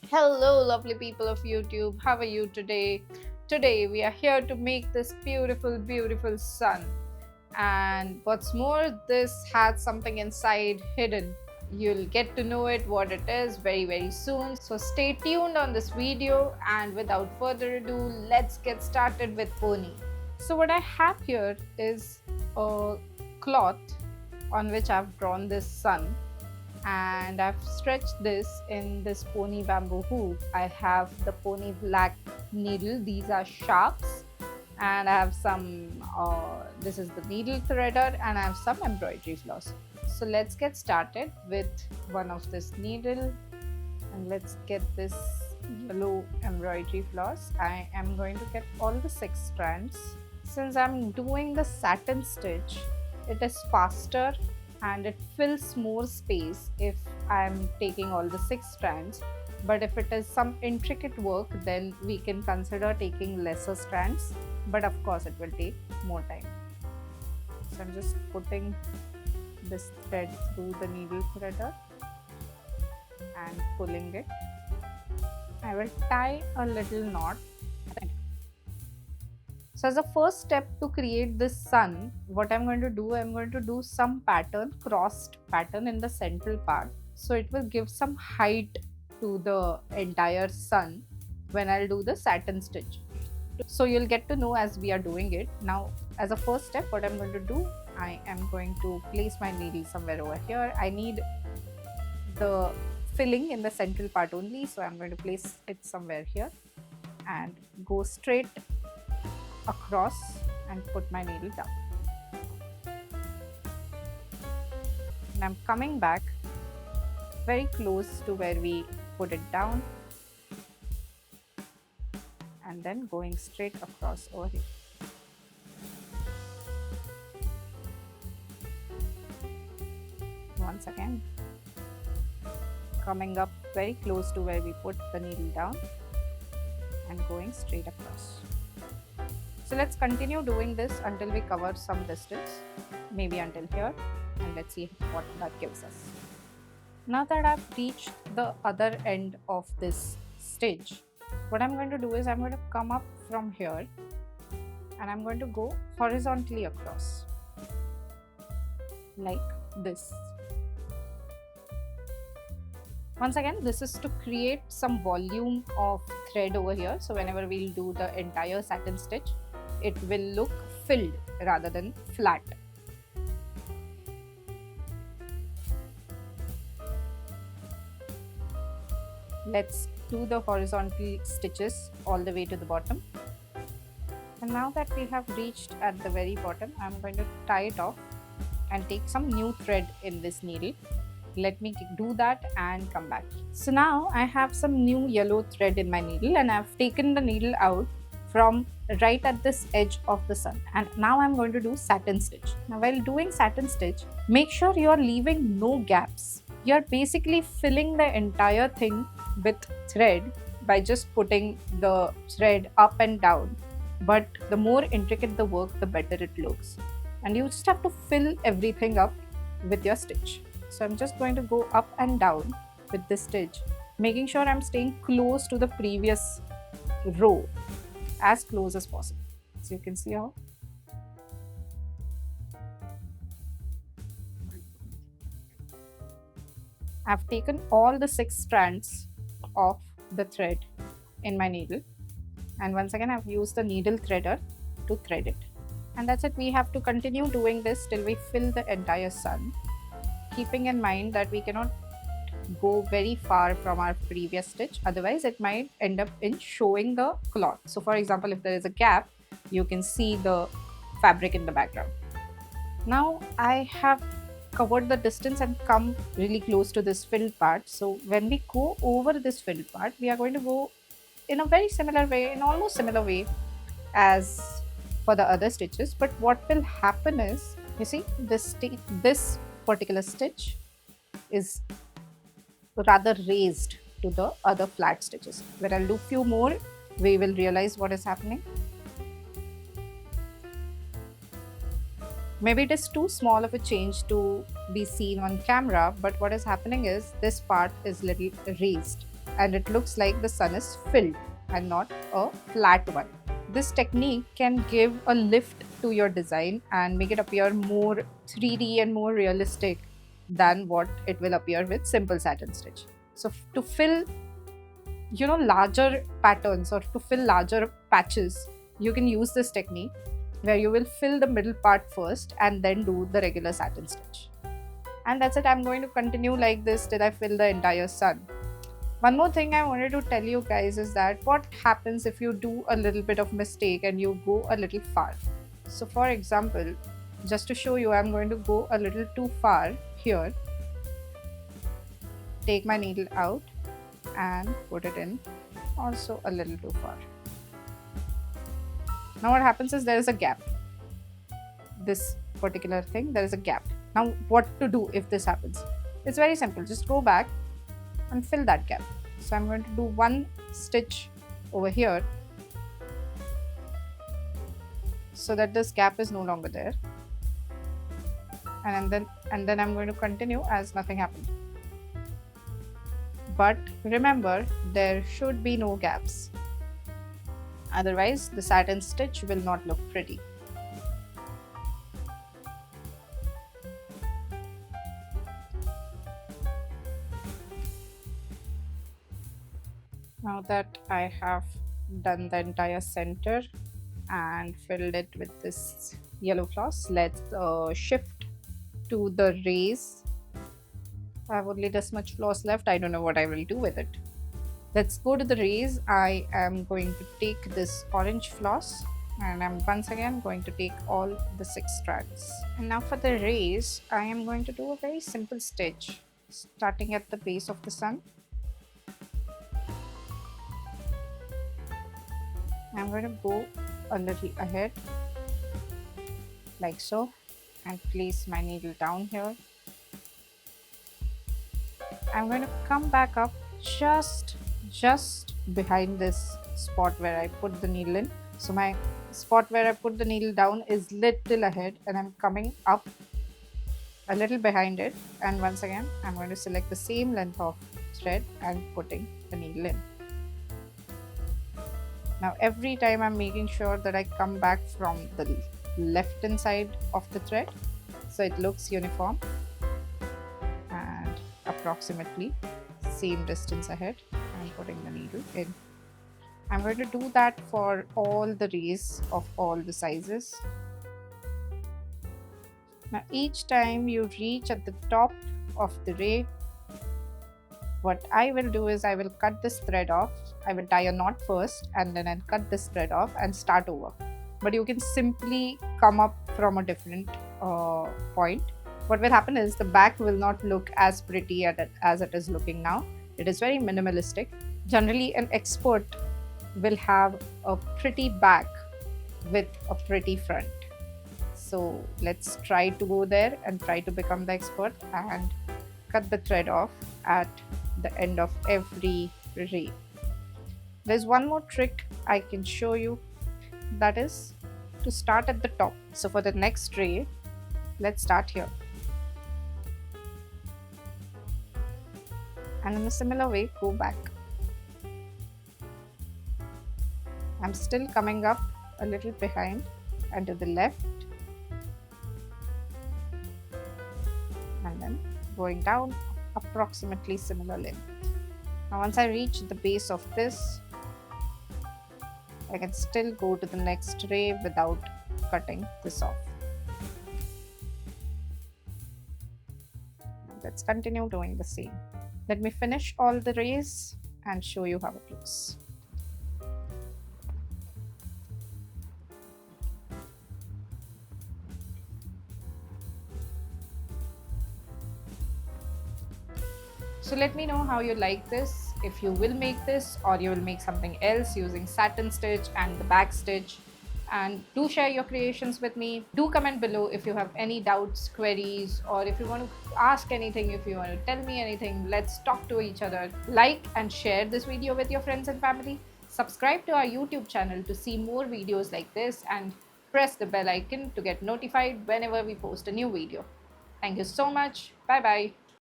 Hello, lovely people of YouTube. How are you today? Today, we are here to make this beautiful, beautiful sun. And what's more, this has something inside hidden. You'll get to know it, what it is, very, very soon. So, stay tuned on this video. And without further ado, let's get started with pony. So, what I have here is a cloth on which I've drawn this sun, and I've stretched this in this pony bamboo hoop. I have the pony black needle, these are sharps, and I have some, this is the needle threader, and I have some embroidery floss. So let's get started with one of this needle, and let's get this yellow embroidery floss. I am going to get all the 6 strands. Since I'm doing the satin stitch, it is faster and it fills more space if I'm taking all the 6 strands. But if it is some intricate work, then we can consider taking lesser strands. But of course, it will take more time. So I'm just putting this thread through the needle threader and pulling it. I will tie a little knot. So as a first step to create this sun, what I'm going to do some pattern, crossed pattern in the central part. So it will give some height to the entire sun when I'll do the satin stitch. So you'll get to know as we are doing it. Now, as a first step, what I'm going to do, I am going to place my needle somewhere over here. I need the filling in the central part only. So I'm going to place it somewhere here and go straight across and put my needle down. And I'm coming back very close to where we put it down and then going straight across over here. Once again, coming up very close to where we put the needle down and going straight across. So let's continue doing this until we cover some distance, maybe until here, and let's see what that gives us. Now that I've reached the other end of this stitch, what I'm going to do is I'm going to come up from here and I'm going to go horizontally across like this. Once again, this is to create some volume of thread over here. So whenever we'll do the entire satin stitch, it will look filled rather than flat. Let's do the horizontal stitches all the way to the bottom. And now that we have reached at the very bottom, I'm going to tie it off and take some new thread in this needle. Let me do that and come back. So now I have some new yellow thread in my needle and I've taken the needle out from right at this edge of the sun, and now I'm going to do satin stitch. Now while doing satin stitch, make sure you're leaving no gaps. You're basically filling the entire thing with thread by just putting the thread up and down, but the more intricate the work, the better it looks, and you just have to fill everything up with your stitch. So I'm just going to go up and down with this stitch, making sure I'm staying close to the previous row, as close as possible. So you can see how I've taken all the 6 strands of the thread in my needle, and once again I've used the needle threader to thread it. And that's it. We have to continue doing this till we fill the entire sun, keeping in mind that we cannot go very far from our previous stitch, otherwise it might end up in showing the cloth. So for example, if there is a gap, you can see the fabric in the background. Now I have covered the distance and come really close to this filled part. So when we go over this filled part, we are going to go in a very similar way, in almost similar way as for the other stitches. But what will happen is, you see, this particular stitch is rather raised to the other flat stitches. When I'll do few more, we will realize what is happening. Maybe it is too small of a change to be seen on camera, but what is happening is this part is little raised. and it looks like the sun is filled and not a flat one. This technique can give a lift to your design and make it appear more 3D and more realistic than what it will appear with simple satin stitch. So to fill larger patterns or to fill larger patches, you can use this technique where you will fill the middle part first and then do the regular satin stitch. And that's it. I'm going to continue like this till I fill the entire sun. One more thing I wanted to tell you guys is that what happens if you do a little bit of mistake and you go a little far. So for example, just to show you, I'm going to go a little too far here, take my needle out and put it in also a little too far. Now what happens is there is a gap. This particular thing, there is a gap. Now what to do if this happens? It's very simple. Just go back and fill that gap. So I'm going to do one stitch over here so that this gap is no longer there, and then I'm going to continue as nothing happened. But remember, there should be no gaps, otherwise the satin stitch will not look pretty. Now that I have done the entire center and filled it with this yellow floss, let's shift to the rays. I have only this much floss left. I don't know what I will do with it. Let's go to the rays. I am going to take this orange floss and I'm once again going to take all the 6 strands. And now for the rays, I am going to do a very simple stitch starting at the base of the sun. I'm going to go a little ahead like so and place my needle down here. I'm going to come back up just behind this spot where I put the needle in. So my spot where I put the needle down is little ahead and I'm coming up a little behind it, and once again I'm going to select the same length of thread and putting the needle in. Now every time I'm making sure that I come back from the left hand side of the thread so it looks uniform and approximately same distance ahead and putting the needle in. I'm going to do that for all the rays of all the sizes. Now each time you reach at the top of the ray, what I will do is I will cut this thread off. I will tie a knot first and then I'll cut this thread off and start over. But you can simply come up from a different point. What will happen is the back will not look as pretty as it is looking now. It is very minimalistic. Generally, an expert will have a pretty back with a pretty front. So let's try to go there and try to become the expert and cut the thread off at the end of every ray. There's one more trick I can show you, that is to start at the top. So for the next ray, let's start here. And in a similar way, go back. I'm still coming up a little behind and to the left, and then going down approximately similar length. Now once I reach the base of this, I can still go to the next ray without cutting this off. Let's continue doing the same. Let me finish all the rays and show you how it looks. So let me know how you like this, if you will make this or you will make something else using satin stitch and the back stitch. And do share your creations with me. Do comment below if you have any doubts, queries, or if you want to ask anything, if you want to tell me anything. Let's talk to each other. Like and share this video with your friends and family. Subscribe to our YouTube channel to see more videos like this and press the bell icon to get notified whenever we post a new video. Thank you so much. Bye bye.